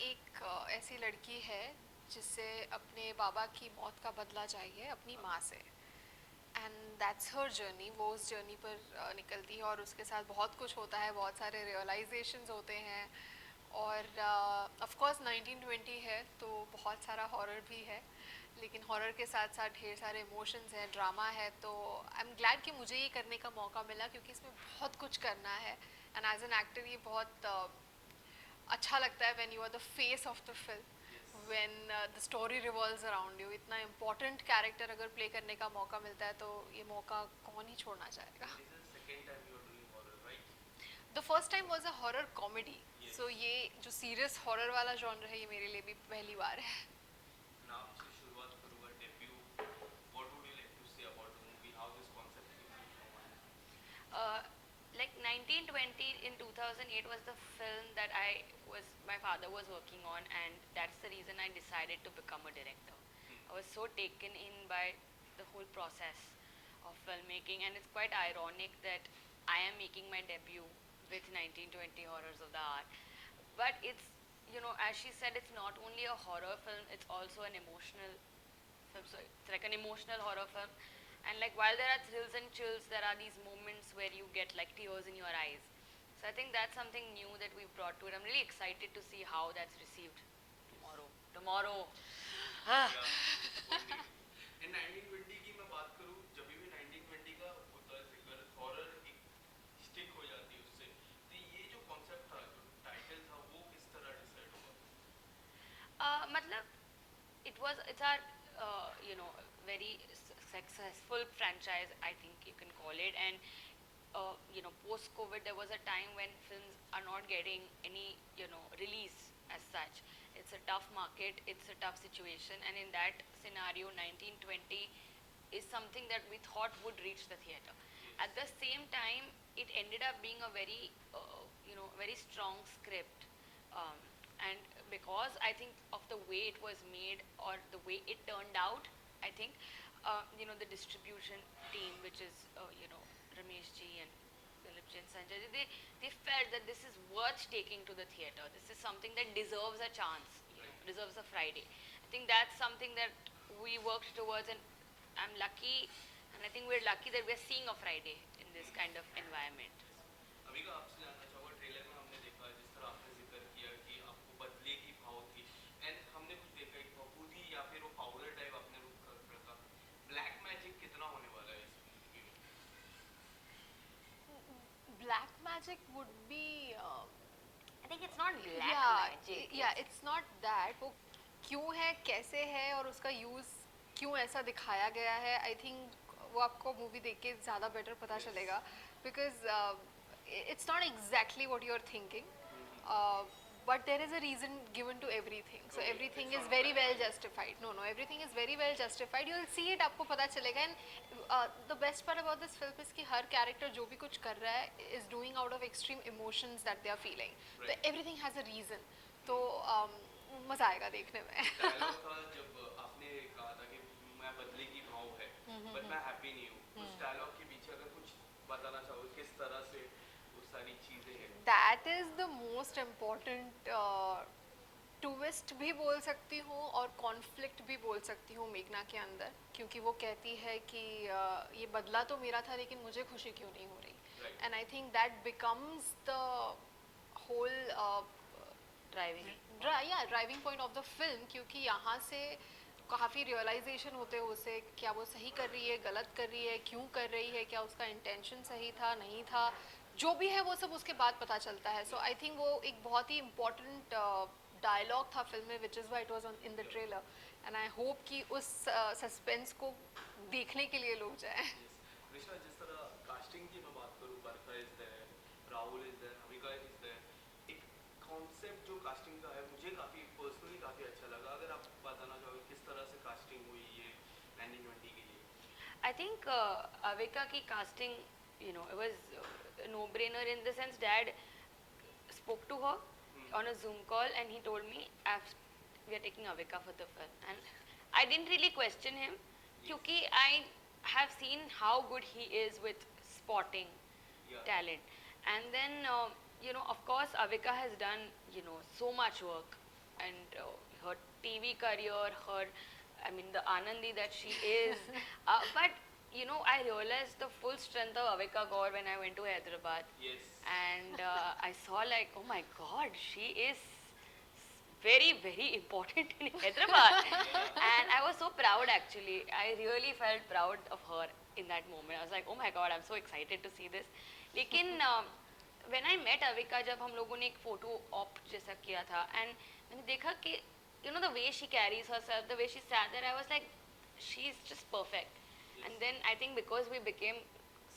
एक ऐसी लड़की है जिसे अपने बाबा की मौत का बदला चाहिए अपनी माँ से। And that's her journey. वो उस जर्नी पर निकलती है और उसके साथ बहुत कुछ होता है, बहुत सारे रियलाइजेशंस होते हैं। और ऑफ कोर्स 1920 है तो बहुत सारा हॉरर भी है, लेकिन हॉरर के साथ साथ ढेर सारे इमोशंस हैं, ड्रामा है। तो आई एम ग्लैड कि मुझे ये करने का मौका मिला, क्योंकि इसमें बहुत कुछ करना है। एंड एज एन एक्टर ये बहुत अच्छा लगता है when you are the face of the film, when the story revolves around you. इतना इम्पोर्टेंट कैरेक्टर अगर प्ले करने का मौका मिलता है तो ये मौका कौन ही छोड़ना चाहेगा। The first time was a horror comedy, so ये जो सीरियस हॉरर वाला जॉनर है ये मेरे लिए भी पहली बार है। Uh, like 1920 in 2008 was the film that my father was working on, and that's the reason I decided to become a director. I was so taken in by the whole process of filmmaking, and it's quite ironic that I am making my debut with 1920 Horrors of the Art. But it's, as she said, it's not only a horror film, it's also an emotional film. So it's like an emotional horror film. And like while there are thrills and chills, there are these moments where you get like tears in your eyes. So I think that's something new that we've brought to it. I'm really excited to see how that's received tomorrow. Tomorrow. Ah. इन 1920 की मैं बात करूं, जब भी 1920 का होता है जिक्र, हॉरर एक स्टिक हो जाती है उससे। तो ये जो कॉन्सेप्ट था, जो टाइटल था, वो किस तरह डिसाइड हुआ? मतलब it's our very successful franchise, I think you can call it. And post COVID there was a time when films are not getting any release as such. It's a tough market, it's a tough situation, and in that scenario 1920 is something that we thought would reach the theater. At the same time, it ended up being a very very strong script. And because I think of the way it was made or the way it turned out, I think the distribution team, which is Ramesh ji and Philip ji and Sanjay ji, they felt that this is worth taking to the theater. This is something that deserves a chance, deserves a Friday. I think that's something that we worked towards, and I'm lucky, and I think we're lucky that we're seeing a Friday in this kind of environment. अभी का आपसे जानना चाहूँगा, trailer में हमने देखा जिस तरह आपने जिक्र किया कि आपको बदले की भाव थी, एंड हमने कुछ देखा एक फफूदी या फिर वो पाउडर टाइप आपने रूप कर रखा। ब्लैक मैजिक कितना होने वाला है इस मूवी में? Black magic would be I think it's not black या magic. या इट्स नॉट दैट। वो क्यों है, कैसे है और उसका यूज़ क्यों ऐसा दिखाया गया है, आई थिंक वो आपको मूवी देख के ज़्यादा बेटर पता चलेगा। Because it's not exactly what you are thinking, but there is a reason given to everything, so Okay, everything it's is not very black well magic. justified. No, everything is very well justified. You'll see it, आपको पता चलेगा। And the best part about this film is कि हर character जो भी कुछ कर रहा है is doing out of extreme emotions that they are feeling. तो Right. everything has a reason. तो मज़ा आएगा देखने में। डायलॉग था जब आपने कहा था कि मैं बदले की भाव है, बट मैं हैप्पी नहीं हूँ। उस डायलॉग के पीछे अगर कुछ बताना चाहोगे, किस तरह से वो सारी चीजें हैं? That is the most important twist भी बोल सकती हूँ और कॉन्फ्लिक्ट भी बोल सकती हूँ मेघना के अंदर, क्योंकि वो कहती है कि ये बदला तो मेरा था लेकिन मुझे खुशी क्यों नहीं हो रही। Right. And I think that becomes the whole driving point of the film, क्योंकि यहाँ से काफ़ी रियलाइजेशन होते हैं उसे, क्या वो सही कर रही है, गलत कर रही है, क्यों कर रही है, क्या उसका इंटेंशन सही था नहीं था, जो भी है वो सब उसके बाद पता चलता है। सो आई थिंक वो एक बहुत ही इम्पोर्टेंट डायलॉग था फिल्म में, which is why it was in the trailer. And I hope कि उस सस्पेंस को देखने के लिए लोग जाएं। कृष्णा, जिस तरह कास्टिंग की मैं बात करूँ, Barkha is there, Rahul is there, Amika is there, एक कॉन्सेप्ट जो कास्टिंग का है मुझे काफ़ी पर्सनली काफ़ी अच्छा लगा। अगर आप बताना चाहोगे किस तरह से कास्टिंग हुई ये 1920 के लिए? I think Avika ki casting, it was a no-brainer in the sense Dad spoke to her on a Zoom call and he told me, we are taking Avika for the film. And I didn't really question him, because I have seen how good he is with spotting Yeah. talent. And then, of course, Avika has done, so much work and her TV career, her, I mean, the Anandi that she is. But you know, I realized the full strength of Avika Gaur when I went to Hyderabad, Yes. and I saw like, oh my God, she is very, very important in Hyderabad. And I was so proud actually. I really felt proud of her in that moment. I was like, oh my God, I'm so excited to see this. लेकिन when I met Avika, जब हम लोगों ने एक photo op जैसा किया था, and मैंने देखा कि you know the way she carries herself, the way she sat there, I was like, she's just perfect. And then I think because we became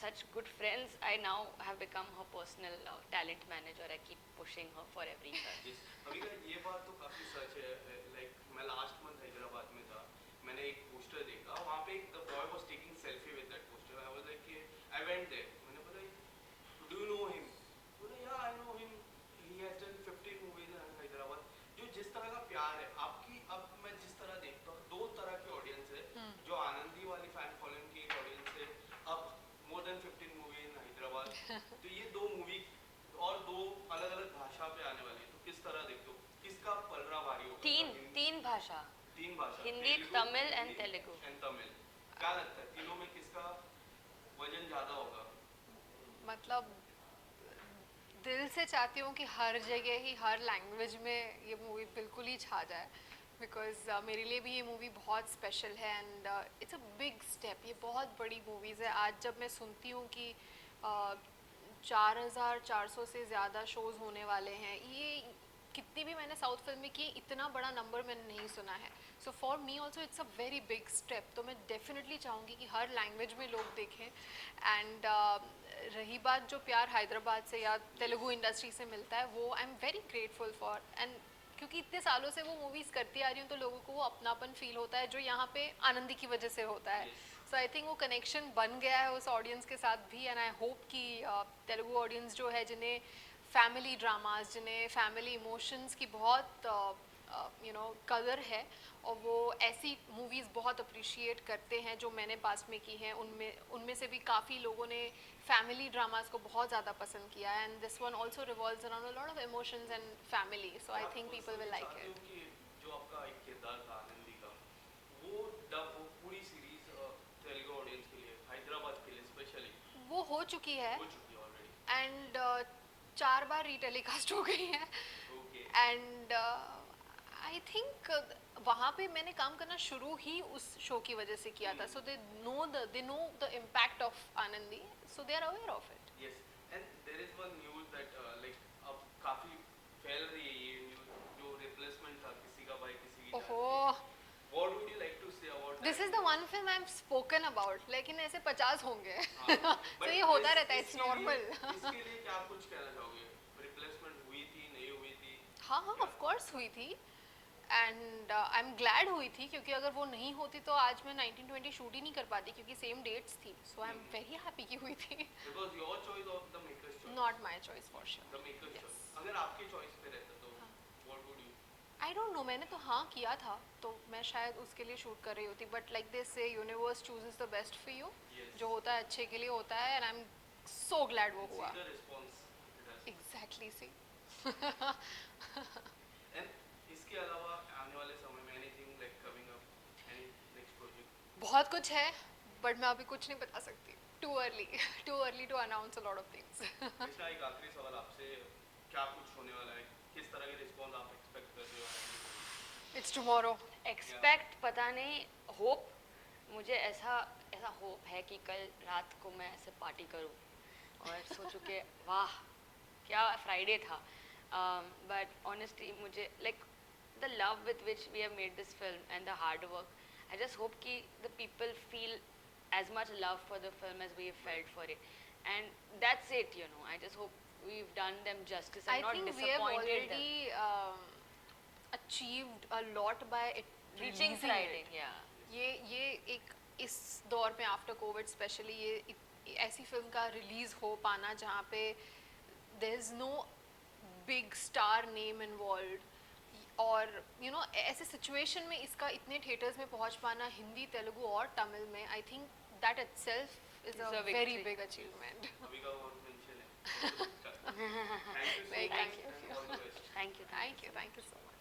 such good friends, I now have become her personal talent manager. I keep pushing her for everything. Yes. अभी का ये बात तो काफी सच है. Like मैं last month Hyderabad में था. मैंने एक पोस्टर देखा. वहाँ पे एक the boy was taking selfie with that poster. I was like, I went there. मैंने बोला, do you know him? बोला, yeah, I know him. He has done 15 movies in Hyderabad. जो जिस तरह का प्यार है आपकी, अब मैं जिस तरह देखता हूँ, दो तरह की ऑडियंस है. जो आनंदी वाली फैन फॉलोइंग की एक ऑडियंस है. अब more than 15 मूवी इन हैदराबाद. तो ये दो मूवी और दो अलग अलग भाषा पे आने वाली है. तो किस तरह देखते हो किसका पलड़ा भारी होगा? तीन भाषा, तीन भाषा, हिंदी, तमिल and तेलुगु. क्या लगता है तीनों में किसका वजन ज्यादा होगा? मतलब दिल से चाहती हूँ कि हर जगह ही हर लैंग्वेज में ये मूवी बिल्कुल ही छा जाए, बिकॉज मेरे लिए भी ये मूवी बहुत स्पेशल है and it's a big step. ये बहुत बड़ी मूवीज़ है. आज जब मैं सुनती हूँ कि 4,400 से ज़्यादा शोज़ होने वाले हैं, ये कितनी भी मैंने साउथ फिल्म में की, इतना बड़ा नंबर मैंने नहीं सुना है. So for me also it's a very big step. तो मैं डेफिनेटली चाहूँगी कि हर लैंग्वेज में लोग देखें. एंड रही बात जो प्यार हैदराबाद से या तेलुगु इंडस्ट्री से मिलता है, वो I am very grateful for. And क्योंकि इतने सालों से वो मूवीज़ करती आ रही हूँ, तो लोगों को वो अपनापन फील होता है जो यहाँ पे आनंदी की वजह से होता है. सो आई थिंक वो कनेक्शन बन गया है उस ऑडियंस के साथ भी. एंड आई होप कि तेलुगु ऑडियंस जो है, जिन्हें फैमिली ड्रामास, जिन्हें फैमिली इमोशंस की बहुत कदर है, और वो ऐसी मूवीज़ बहुत अप्रिशिएट करते हैं जो मैंने पास में की हैं, उनमें से भी काफ़ी लोगों ने फैमिली ड्रामास को बहुत ज़्यादा पसंद किया है. And this one also revolves around a lot of emotions and family. So I think people will like it. जो आपका एक किरदार था आनंदी का, वो डब वो पूरी सीरीज तेलुगु ऑडियंस के लिए, हैदराबाद के लिए स्पेशली वो हो चुकी है हो चुकी है ऑलरेडी. एंड 4 बार रीटेलीकास्ट हो गई है. ओके. एंड आई थिंक वहाँ पे मैंने काम करना शुरू ही उस शो की वजह से किया था. So they know the impact of Anandi, so they are aware of it. Yes. And there is one news that like अब काफी फैल रही है ये न्यूज़, जो रिप्लेसमेंट था किसी का भाई किसी की. ओहो, what would you like to say about this is the one film I am spoken about. लेकिन ऐसे 50 होंगे. तो ये होता रहता है, इट्स नॉर्मल. इसके लिए क्या कुछ कहना चाहोगे? रिप्लेसमेंट हुई थी, नहीं हुई थी? हाँ हाँ, ऑफ कोर्स हुई थी. एंड आई एम ग्लैड हुई थी, क्योंकि अगर वो नहीं होती तो आज मैं 1920 शूट ही नहीं कर पाती, क्योंकि सेम डेट्स थी. सो आई एम वेरी हैप्पी कि हुई थी. Because your choice of the makers choice. Not my choice for sure. The makers choice. अगर आपके चॉइस पे रहता तो what would you? I don't know. मैंने तो हाँ किया था, तो मैं शायद उसके लिए शूट कर रही होती. But like this say universe chooses the best for you. जो होता है अच्छे के लिए होता है. And I am so glad वो हुआ. The response exactly see. एंड इसके अलावा आने वाले समय में anything like coming up, any next project? बहुत कुछ है, बट मैं अभी कुछ नहीं बता सकती. Too early to announce a lot of things. Krishna, एक आखिरी सवाल आपसे, क्या कुछ होने वाला है? किस तरह के रिस्पांस आप एक्सपेक्ट कर रहे हो? It's tomorrow. एक्सपेक्ट पता नहीं, होप, मुझे ऐसा होप है कि कल रात को मैं ऐसे पार्टी करूं और सोचूं कि वाह क्या फ्राइडे था. बट ऑनेस्टली मुझे like the love with which we have made this film and the hard work, I just hope कि the people feel as much love for the film as we have felt for it, and that's it, you know. I just hope we've done them justice and I not think we have disappointed them. already achieved a lot by it Reaching releasing Friday, it. yeah. ये एक इस दौर में after Covid specially ये ऐसी film का release हो पाना जहाँ पे there is no big star name involve, और यू नो ऐसे सिचुएशन में इसका इतने थिएटर्स में पहुँच पाना, हिंदी, तेलुगु और तमिल में, आई think that itself is a It's a very victory. Big achievement. अभी का और मेंशन है. Thank you so Thank much you. And all the best. Thank you. Thank you so much.